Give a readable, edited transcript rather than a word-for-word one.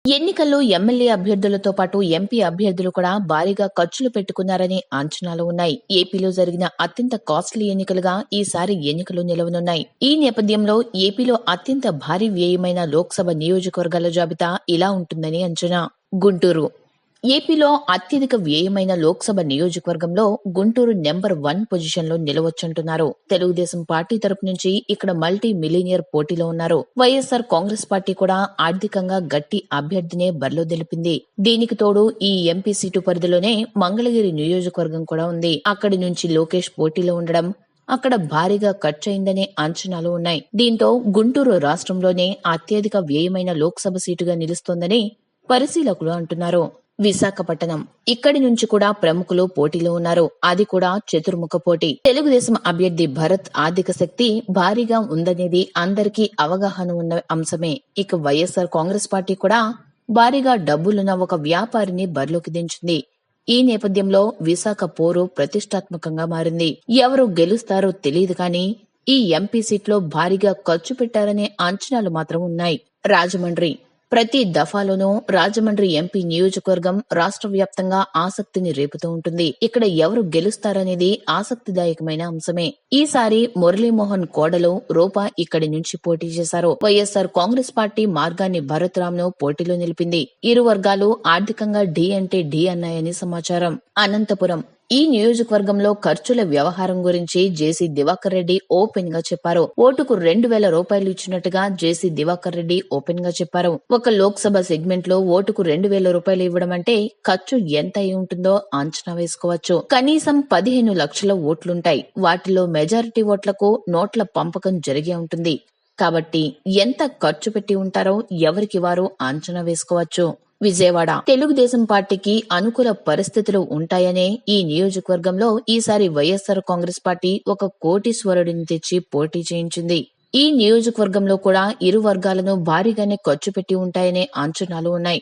ఎన్నికల్లో ఎమ్మెల్యే అభ్యర్థులతో పాటు ఎంపీ అభ్యర్థులు కూడా భారీగా ఖర్చులు పెట్టుకున్నారని అంచనాలు ఉన్నాయి. ఏపీలో జరిగిన అత్యంత కాస్ట్లీ ఎన్నికలుగా ఈసారి ఎన్నికలు నిలవనున్నాయి. ఈ నేపథ్యంలో ఏపీలో అత్యంత భారీ వ్యయమైన లోక్సభ నియోజకవర్గాల జాబితా ఇలా ఉంటుందని అంచనా. గుంటూరు ఏపీలో అత్యధిక వ్యయమైన లోక్సభ నియోజకవర్గంలో గుంటూరు నెంబర్ 1 పొజిషన్లో నిలవచ్చంటున్నారు. తెలుగుదేశం పార్టీ తరపు నుంచి ఇక్కడ మల్టీ మిలీనియర్ పోటీలో ఉన్నారు. వైఎస్ఆర్ కాంగ్రెస్ పార్టీ కూడా ఆర్థికంగా గట్టి అభ్యర్థినే బరిలో నిలిపింది. దీనికి తోడు ఈ ఎంపీ సీటు పరిధిలోనే మంగళగిరి నియోజకవర్గం కూడా ఉంది. అక్కడి నుంచి లోకేష్ పోటీలో ఉండడం అక్కడ భారీగా ఖర్చయిందనే అంచనాలు ఉన్నాయి. దీంతో గుంటూరు రాష్ట్రంలోనే అత్యధిక వ్యయమైన లోక్సభ సీటుగా నిలుస్తోందని పరిశీలకులు అంటున్నారు. విశాఖపట్నం ఇక్కడి నుంచి కూడా ప్రముఖులు పోటీలో ఉన్నారు. అది కూడా చతుర్ముఖ పోటీ. తెలుగుదేశం అభ్యర్థి భరత్ ఆర్థిక శక్తి భారీగా ఉందనేది అందరికీ అవగాహన ఉన్న అంశమే. ఇక వైఎస్ఆర్ కాంగ్రెస్ పార్టీ కూడా భారీగా డబ్బులున్న ఒక వ్యాపారిని బరిలోకి దించింది. ఈ నేపథ్యంలో విశాఖ పోరు ప్రతిష్టాత్మకంగా మారింది. ఎవరు గెలుస్తారో తెలియదు కానీ ఈ ఎంపీ సీట్లో భారీగా ఖర్చు పెట్టారనే అంచనాలు మాత్రం ఉన్నాయి. రాజమండ్రి ప్రతి దఫాలోనూ రాజమండ్రి ఎంపీ నియోజకవర్గం రాష్ట్ర వ్యాప్తంగా ఆసక్తిని రేపుతూ ఉంటుంది. ఇక్కడ ఎవరు గెలుస్తారనేది ఆసక్తిదాయకమైన అంశమే. ఈసారి మురళీమోహన్ కోడలు రూపా ఇక్కడి నుంచి పోటీ చేశారు. వైఎస్ఆర్ కాంగ్రెస్ పార్టీ మార్గాన్ని భరత్ రామ్ ను పోటీలో నిలిపింది. ఇరు వర్గాలు ఆర్థికంగా ఢీ అంటే ఢీ అన్నాయని సమాచారం. అనంతపురం ఈ నియోజకవర్గంలో ఖర్చుల వ్యవహారం గురించి జేసీ దివాకర్ రెడ్డి ఓపెన్ గా చెప్పారు. ఓటుకు 2,000 రూపాయలు ఇచ్చినట్టుగా జేసీ దివాకర్ రెడ్డి ఓపెన్ గా చెప్పారు. ఒక లోక్సభ సెగ్మెంట్ లో ఓటుకు 2,000 రూపాయలు ఇవ్వడం అంటే ఖర్చు ఎంత అయి ఉంటుందో అంచనా వేసుకోవచ్చు. కనీసం 15 లక్షల ఓట్లుంటాయి. వాటిలో మెజారిటీ ఓట్లకు నోట్ల పంపకం జరిగే ఉంటుంది. కాబట్టి ఎంత ఖర్చు పెట్టి ఉంటారో ఎవరికి వారు అంచనా వేసుకోవచ్చు. విజయవాడ తెలుగుదేశం పార్టీకి అనుకూల పరిస్థితులు ఉంటాయనే ఈ నియోజకవర్గంలో ఈసారి వైఎస్ఆర్ కాంగ్రెస్ పార్టీ ఒక కోటీశ్వరుడిని తెచ్చి పోటీ చేయించింది. ఈ నియోజకవర్గంలో కూడా ఇరు వర్గాలను భారీగానే ఖర్చు పెట్టి ఉంటాయనే అంచనాలు ఉన్నాయి.